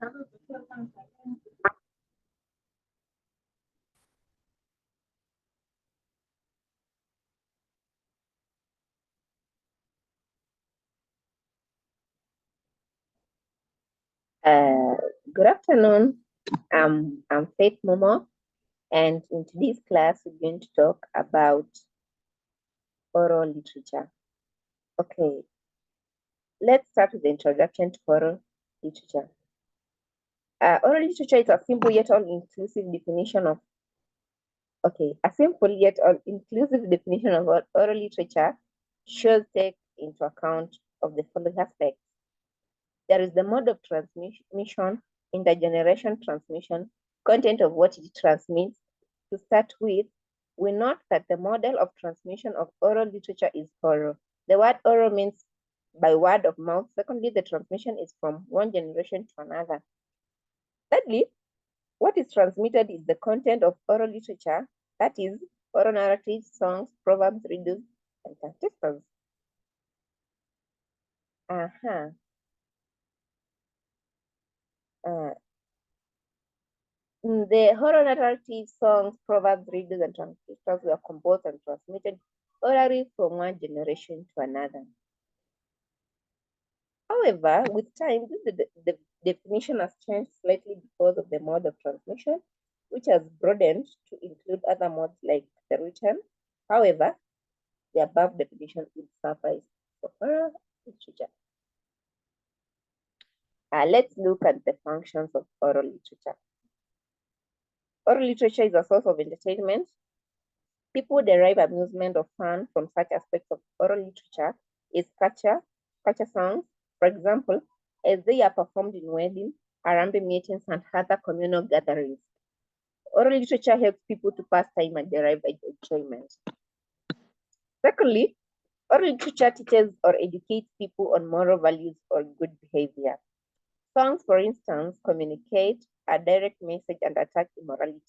Uh, Good afternoon. I'm Faith Momo, and in today's class, we're going to talk about oral literature. Okay, let's start with the introduction to oral literature. Oral literature is a simple yet all-inclusive definition of oral literature should take into account of the following aspects. There is the mode of transmission, intergeneration transmission, content of what it transmits. To start with, we note that the model of transmission of oral literature is oral. The word oral means by word of mouth. Secondly, the transmission is from one generation to another. Thirdly, what is transmitted is the content of oral literature, that is, oral narratives, songs, proverbs, riddles, and canticles. The oral narratives, songs, proverbs, riddles, and transcriptions were composed and transmitted orally from one generation to another. However, with time, the definition has changed slightly because of the mode of transmission, which has broadened to include other modes like the written. However, the above definition would suffice for oral literature. Let's look at the functions of oral literature. Oral literature is a source of entertainment. People derive amusement or fun from such aspects of oral literature as culture songs, for example, as they are performed in weddings, Harambee meetings, and other communal gatherings. Oral literature helps people to pass time and derive enjoyment. Secondly, oral literature teaches or educates people on moral values or good behavior. Songs, for instance, communicate a direct message and attack immorality.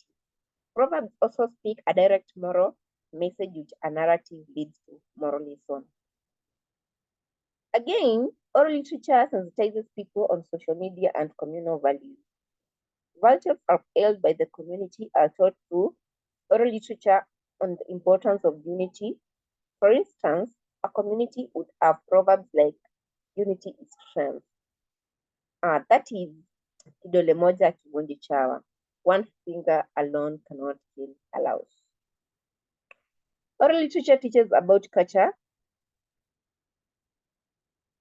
Proverbs also speak a direct moral message which a narrative leads to moral lesson. Again, oral literature sensitizes people on social media and communal values. Values upheld by the community are taught through oral literature on the importance of unity. For instance, a community would have proverbs like unity is strength. That is kidole moja kivunji chawa. One finger alone cannot kill a louse. Oral literature teaches about culture,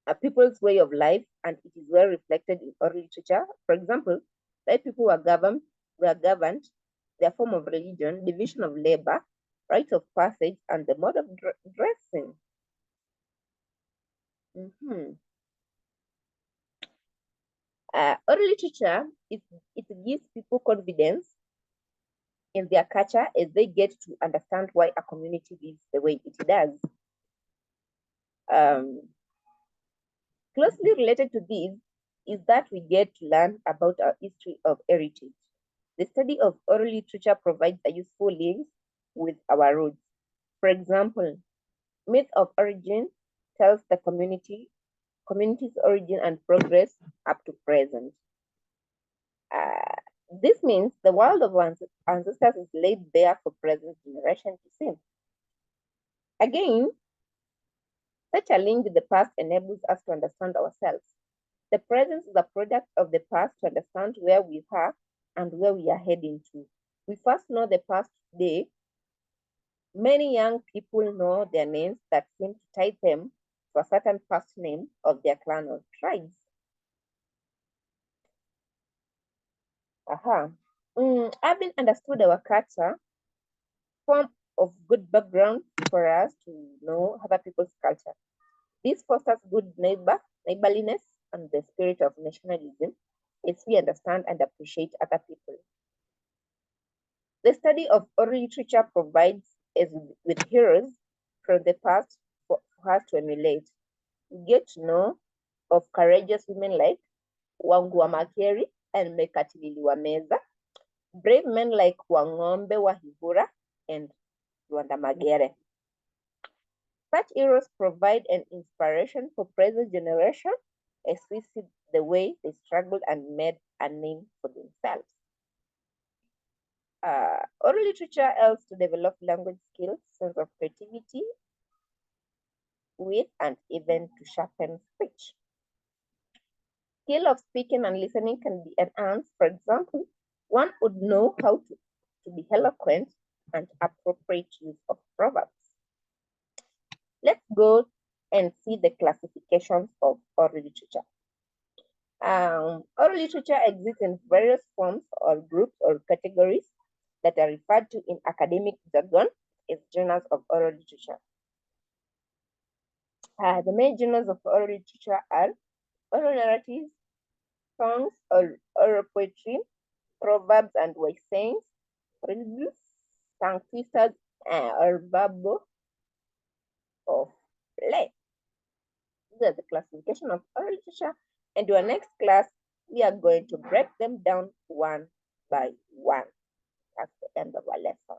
a people's way of life, and it is well reflected in oral literature. For example, white people were governed, their form of religion, division of labor, rite of passage, and the mode of dressing. Oral literature, it gives people confidence in their culture as they get to understand why a community lives the way it does. Closely related to this is that we get to learn about our history of heritage. The study of oral literature provides a useful link with our roots. For example, Myth of Origin tells the community's origin and progress up to present. This means the world of ancestors is laid bare for present generation to see. Again, such a link with the past enables us to understand ourselves. The present is a product of the past to understand where we are and where we are heading to. We first know the past today. Many young people know their names that seem to tie them to a certain past name of their clan or tribes. Having understood our culture, form of good background for us to know other people's culture. This fosters good neighborliness, and the spirit of nationalism as we understand and appreciate other people. The study of oral literature provides us with heroes from the past for us to emulate. We get to know of courageous women like Wangua Makeri and Mekatilili Wameza, brave men like Wangombe Wahibura and Luanda Magere. Such heroes provide an inspiration for present generation as we see the way they struggled and made a name for themselves. Oral literature helps to develop language skills, sense of creativity, wit, and even to sharpen speech. Skill of speaking and listening can be enhanced. For example, one would know how to be eloquent and appropriate use of proverbs. Let's go and see the classifications of oral literature. Oral literature exists in various forms or groups or categories that are referred to in academic jargon as genres of oral literature. The main genres of oral literature are oral narratives, songs or oral poetry, proverbs and wise sayings, riddles, tongue twisters, or babble of play. These are the classification of oral literature. And in our next class, we are going to break them down one by one. That's the end of our lesson.